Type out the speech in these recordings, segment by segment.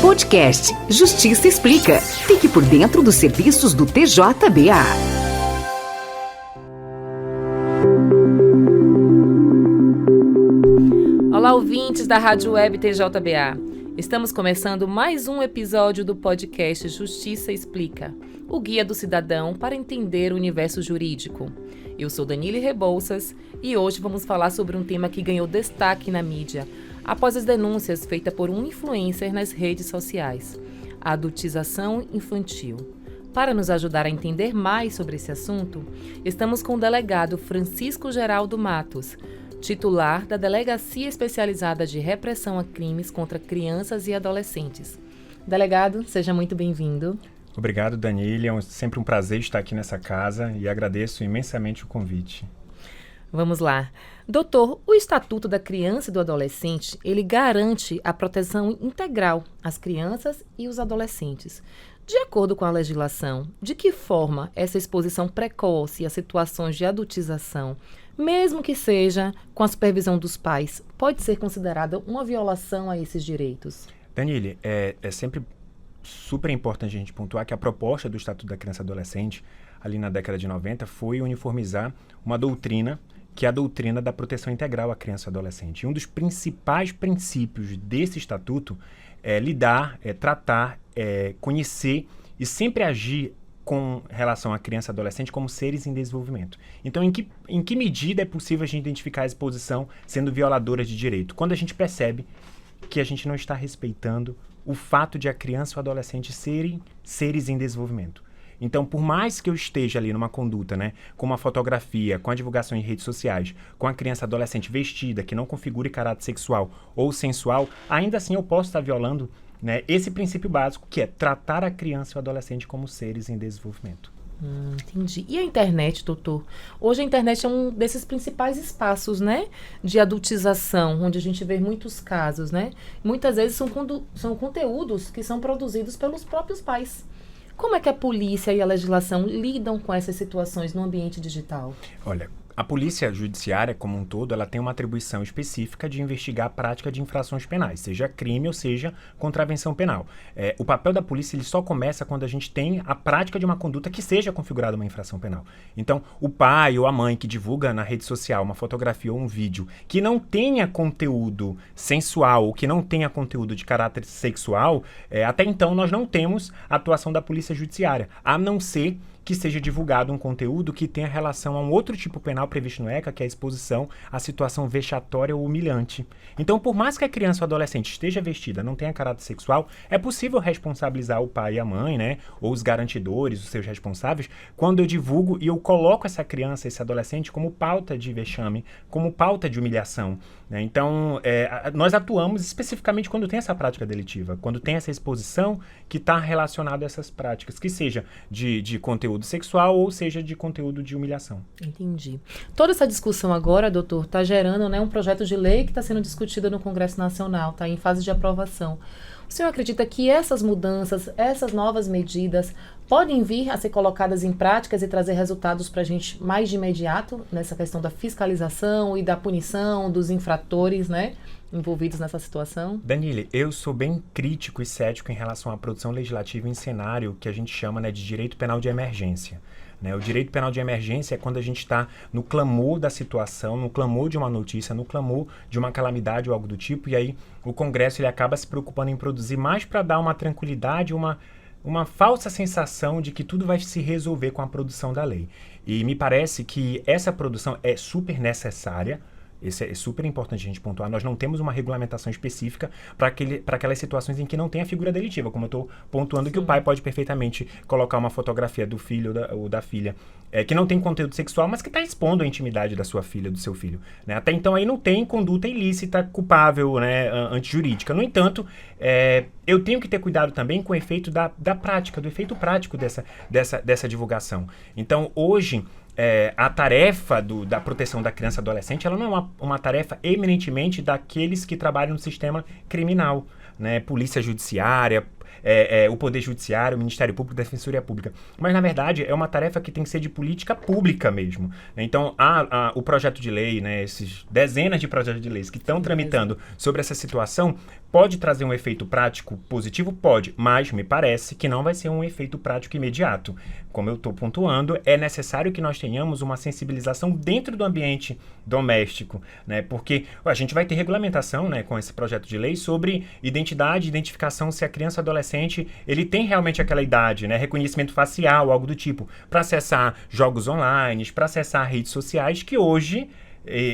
Podcast Justiça Explica. Fique por dentro dos serviços do TJBA. Olá, ouvintes da Rádio Web TJBA. Estamos começando mais um episódio do podcast Justiça Explica, o guia do cidadão para entender o universo jurídico. Eu sou Danile Rebouças e hoje vamos falar sobre um tema que ganhou destaque na mídia após as denúncias feitas por um influencer nas redes sociais, a adultização infantil. Para nos ajudar a entender mais sobre esse assunto, estamos com o delegado Francisco Geraldo Matos, titular da Delegacia Especializada de Repressão a Crimes contra Crianças e Adolescentes. Delegado, seja muito bem-vindo. Obrigado, Danile. É sempre um prazer estar aqui nessa casa e agradeço imensamente o convite. Vamos lá. Doutor, o Estatuto da Criança e do Adolescente, ele garante a proteção integral às crianças e os adolescentes. De acordo com a legislação, de que forma essa exposição precoce a situações de adultização, mesmo que seja com a supervisão dos pais, pode ser considerada uma violação a esses direitos? Danile, é sempre super importante a gente pontuar que a proposta do Estatuto da Criança e Adolescente, ali na década de 90, foi uniformizar uma doutrina, que é a doutrina da proteção integral à criança e adolescente. E um dos principais princípios desse Estatuto é lidar, tratar, conhecer e sempre agir com relação à criança e adolescente como seres em desenvolvimento. Então, em que medida é possível a gente identificar a exposição sendo violadora de direito? Quando a gente percebe que a gente não está respeitando o fato de a criança e o adolescente serem seres em desenvolvimento. Então, por mais que eu esteja ali numa conduta, com uma fotografia, com a divulgação em redes sociais, com a criança e adolescente vestida, que não configure caráter sexual ou sensual, ainda assim eu posso estar violando esse princípio básico, que é tratar a criança e o adolescente como seres em desenvolvimento. Entendi. E a internet, doutor? Hoje a internet é um desses principais espaços, de adultização, onde a gente vê muitos casos, Muitas vezes são conteúdos que são produzidos pelos próprios pais. Como é que a polícia e a legislação lidam com essas situações no ambiente digital? Olha, a polícia judiciária como um todo, ela tem uma atribuição específica de investigar a prática de infrações penais, seja crime ou seja contravenção penal. O papel da polícia ele só começa quando a gente tem a prática de uma conduta que seja configurada uma infração penal. Então, o pai ou a mãe que divulga na rede social uma fotografia ou um vídeo que não tenha conteúdo sensual ou que não tenha conteúdo de caráter sexual, até então nós não temos a atuação da polícia judiciária, a não ser que seja divulgado um conteúdo que tenha relação a um outro tipo penal previsto no ECA, que é a exposição à situação vexatória ou humilhante. Então, por mais que a criança ou adolescente esteja vestida, não tenha caráter sexual, é possível responsabilizar o pai e a mãe, ou os garantidores, os seus responsáveis, quando eu divulgo e eu coloco essa criança, esse adolescente, como pauta de vexame, como pauta de humilhação. Então, nós atuamos especificamente quando tem essa prática delitiva, quando tem essa exposição que está relacionada a essas práticas, que seja de conteúdo sexual ou seja de conteúdo de humilhação. Entendi. Toda essa discussão agora, doutor, está gerando um projeto de lei que está sendo discutido no Congresso Nacional, está em fase de aprovação. O senhor acredita que essas mudanças, essas novas medidas podem vir a ser colocadas em práticas e trazer resultados para a gente mais de imediato nessa questão da fiscalização e da punição dos infratores, envolvidos nessa situação? Danile, eu sou bem crítico e cético em relação à produção legislativa em cenário que a gente chama de direito penal de emergência. O direito penal de emergência é quando a gente está no clamor da situação, no clamor de uma notícia, no clamor de uma calamidade ou algo do tipo, e aí o Congresso ele acaba se preocupando em produzir mais para dar uma tranquilidade, uma falsa sensação de que tudo vai se resolver com a produção da lei. E me parece que essa produção é super necessária. Isso é super importante a gente pontuar. Nós não temos uma regulamentação específica para aquelas situações em que não tem a figura delitiva, como eu estou pontuando. Sim. Que o pai pode perfeitamente colocar uma fotografia do filho ou da filha que não tem conteúdo sexual, mas que está expondo a intimidade da sua filha, do seu filho. Até então aí não tem conduta ilícita, culpável, antijurídica. No entanto, eu tenho que ter cuidado também com o efeito da prática, do efeito prático dessa divulgação. Então, hoje, a tarefa da proteção da criança e adolescente, ela não é uma tarefa eminentemente daqueles que trabalham no sistema criminal, polícia judiciária, o Poder Judiciário, o Ministério Público, a Defensoria Pública. Mas, na verdade, é uma tarefa que tem que ser de política pública mesmo. Então, o projeto de lei, né, esses dezenas de projetos de leis que estão tramitando sobre essa situação, pode trazer um efeito prático positivo? Pode, mas me parece que não vai ser um efeito prático imediato. Como eu estou pontuando, é necessário que nós tenhamos uma sensibilização dentro do ambiente doméstico, né? Porque a gente vai ter regulamentação, né, com esse projeto de lei sobre identidade, identificação, se a criança ou adolescente ele tem realmente aquela idade, né, reconhecimento facial, algo do tipo, para acessar jogos online, para acessar redes sociais, que hoje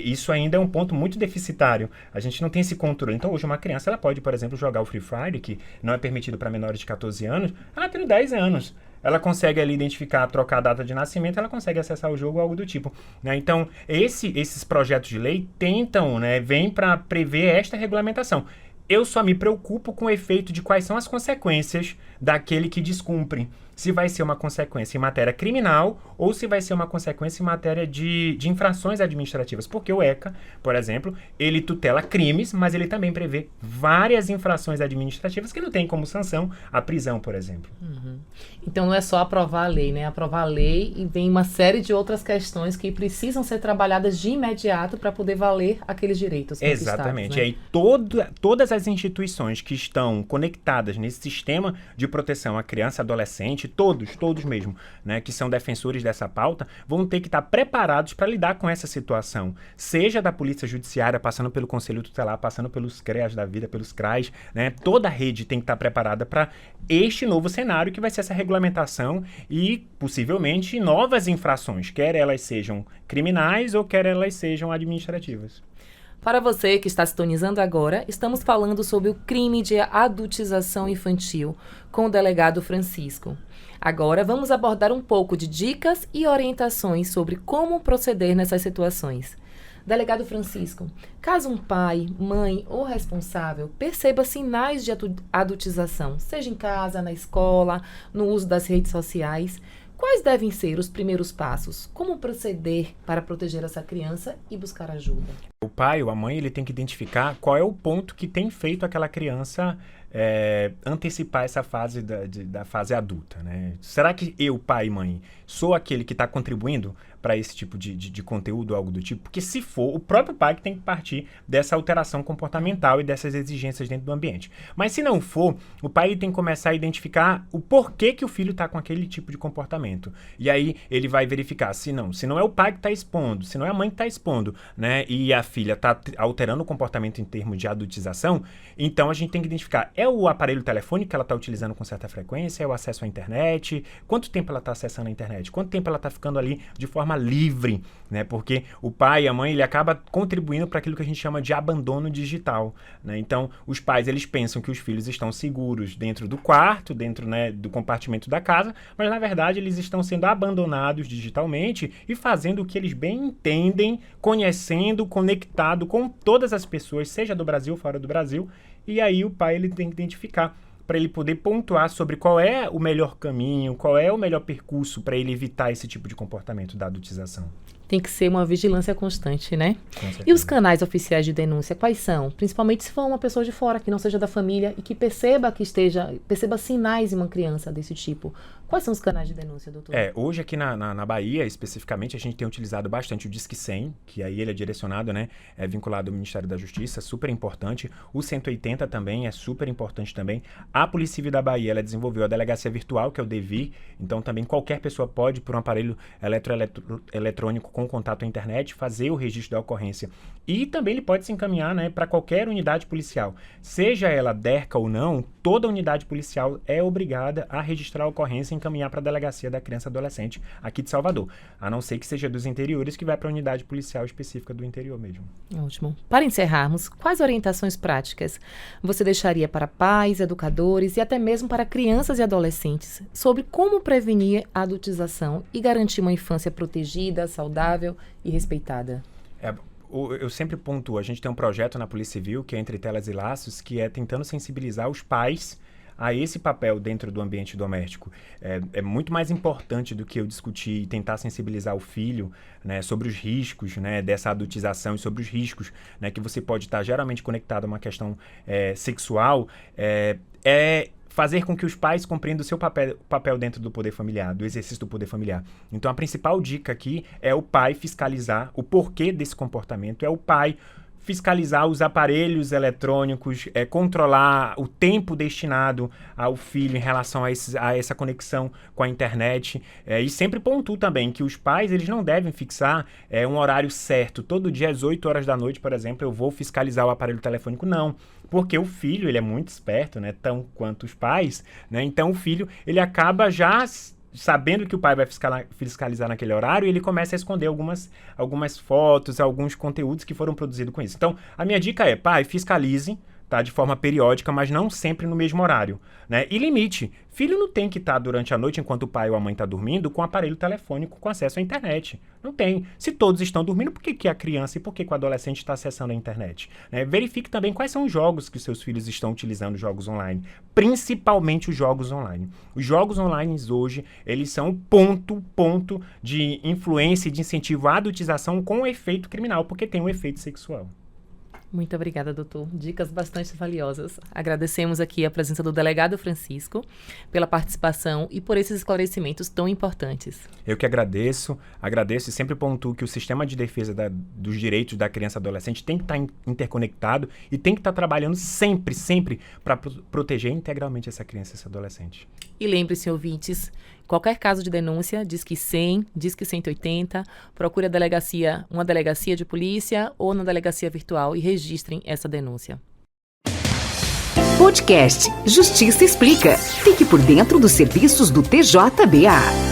isso ainda é um ponto muito deficitário. A gente não tem esse controle. Então, hoje, uma criança ela pode, por exemplo, jogar o Free Fire, que não é permitido para menores de 14 anos, ela tem 10 anos. Ela consegue ali identificar, trocar a data de nascimento, ela consegue acessar o jogo ou algo do tipo, né? Então, esses projetos de lei tentam, né, vêm para prever esta regulamentação. Eu só me preocupo com o efeito de quais são as consequências daquele que descumpre. Se vai ser uma consequência em matéria criminal ou se vai ser uma consequência em matéria de infrações administrativas. Porque o ECA, por exemplo, ele tutela crimes, mas ele também prevê várias infrações administrativas que não tem como sanção a prisão, por exemplo. Uhum. Então não é só aprovar a lei, né? Aprovar a lei e vem uma série de outras questões que precisam ser trabalhadas de imediato para poder valer aqueles direitos conquistados. Exatamente. Né? E aí todas as instituições que estão conectadas nesse sistema de proteção à criança e adolescente, todos mesmo, né, que são defensores dessa pauta, vão ter que estar preparados para lidar com essa situação. Seja da Polícia Judiciária, passando pelo Conselho Tutelar, passando pelos CREAS da vida, pelos CRAs, né, toda a rede tem que estar preparada para este novo cenário que vai ser essa regulamentação e, possivelmente, novas infrações, quer elas sejam criminais ou quer elas sejam administrativas. Para você que está sintonizando agora, estamos falando sobre o crime de adultização infantil com o delegado Francisco. Agora vamos abordar um pouco de dicas e orientações sobre como proceder nessas situações. Delegado Francisco, caso um pai, mãe ou responsável perceba sinais de adultização, seja em casa, na escola, no uso das redes sociais, quais devem ser os primeiros passos? Como proceder para proteger essa criança e buscar ajuda? O pai ou a mãe ele tem que identificar qual é o ponto que tem feito aquela criança antecipar essa fase da fase adulta, né? Será que eu, pai e mãe, sou aquele que está contribuindo para esse tipo de conteúdo, algo do tipo? Porque se for, o próprio pai que tem que partir dessa alteração comportamental e dessas exigências dentro do ambiente. Mas se não for, o pai tem que começar a identificar o porquê que o filho está com aquele tipo de comportamento. E aí ele vai verificar se não é o pai que está expondo, se não é a mãe que está expondo, né? E a filha está alterando o comportamento em termos de adultização, então a gente tem que identificar, é o aparelho telefônico que ela está utilizando com certa frequência, é o acesso à internet, quanto tempo ela está acessando a internet, quanto tempo ela está ficando ali de forma livre, né? Porque o pai e a mãe, ele acaba contribuindo para aquilo que a gente chama de abandono digital, né? Então, os pais, eles pensam que os filhos estão seguros dentro do quarto, dentro, né, do compartimento da casa, mas na verdade eles estão sendo abandonados digitalmente e fazendo o que eles bem entendem, conhecendo, conectado com todas as pessoas, seja do Brasil ou fora do Brasil, e aí o pai ele tem que identificar para ele poder pontuar sobre qual é o melhor caminho, qual é o melhor percurso para ele evitar esse tipo de comportamento da adultização. Tem que ser uma vigilância constante, né? E os canais oficiais de denúncia, quais são? Principalmente se for uma pessoa de fora, que não seja da família e que perceba sinais em uma criança desse tipo. Quais são os canais de denúncia, doutor? Hoje aqui na Bahia, especificamente, a gente tem utilizado bastante o Disque 100, que aí ele é direcionado, né? É vinculado ao Ministério da Justiça, super importante. O 180 também é super importante também. A Polícia Civil da Bahia, ela desenvolveu a delegacia virtual, que é o DEVIR. Então, também qualquer pessoa pode, por um aparelho eletrônico com contato à internet, fazer o registro da ocorrência. E também ele pode se encaminhar, né, para qualquer unidade policial. Seja ela DERCA ou não, toda unidade policial é obrigada a registrar a ocorrência e encaminhar para a delegacia da criança e adolescente aqui de Salvador. A não ser que seja dos interiores, que vai para a unidade policial específica do interior mesmo. Ótimo. Para encerrarmos, quais orientações práticas você deixaria para pais, educadores e até mesmo para crianças e adolescentes sobre como prevenir a adultização e garantir uma infância protegida, saudável e respeitada? Eu sempre pontuo, a gente tem um projeto na Polícia Civil, que é Entre Telas e Laços, que é tentando sensibilizar os pais a esse papel dentro do ambiente doméstico. É muito mais importante do que eu discutir e tentar sensibilizar o filho, né, sobre os riscos, né, dessa adultização e sobre os riscos, né, que você pode estar geralmente conectado a uma questão sexual, fazer com que os pais compreendam o seu papel dentro do poder familiar, do exercício do poder familiar. Então, a principal dica aqui é o pai fiscalizar o porquê desse comportamento, é o pai fiscalizar os aparelhos eletrônicos, controlar o tempo destinado ao filho em relação a essa conexão com a internet. E sempre pontuo também que os pais eles não devem fixar um horário certo. Todo dia às 8 horas da noite, por exemplo, eu vou fiscalizar o aparelho telefônico. Não, porque o filho ele é muito esperto, né, tão quanto os pais, né? Então o filho ele acaba já sabendo que o pai vai fiscalizar naquele horário, ele começa a esconder algumas fotos, alguns conteúdos que foram produzidos com isso. Então, a minha dica é, pai, fiscalize, tá, de forma periódica, mas não sempre no mesmo horário, né? E limite. Filho não tem que estar durante a noite, enquanto o pai ou a mãe está dormindo, com o aparelho telefônico com acesso à internet. Não tem. Se todos estão dormindo, por que a criança e por que o adolescente está acessando a internet? Né? Verifique também quais são os jogos que seus filhos estão utilizando, jogos online. Principalmente os jogos online. Os jogos online hoje, eles são o ponto de influência e de incentivo à adultização com efeito criminal, porque tem um efeito sexual. Muito obrigada, doutor. Dicas bastante valiosas. Agradecemos aqui a presença do delegado Francisco pela participação e por esses esclarecimentos tão importantes. Eu que agradeço e sempre pontuo que o sistema de defesa dos direitos da criança e adolescente tem que estar interconectado e tem que estar trabalhando sempre para proteger integralmente essa criança e esse adolescente. E lembre-se, ouvintes, qualquer caso de denúncia, Disque 100, Disque 180, procure uma delegacia de polícia ou na delegacia virtual e registrem essa denúncia. Podcast Justiça Explica. Fique por dentro dos serviços do TJBA.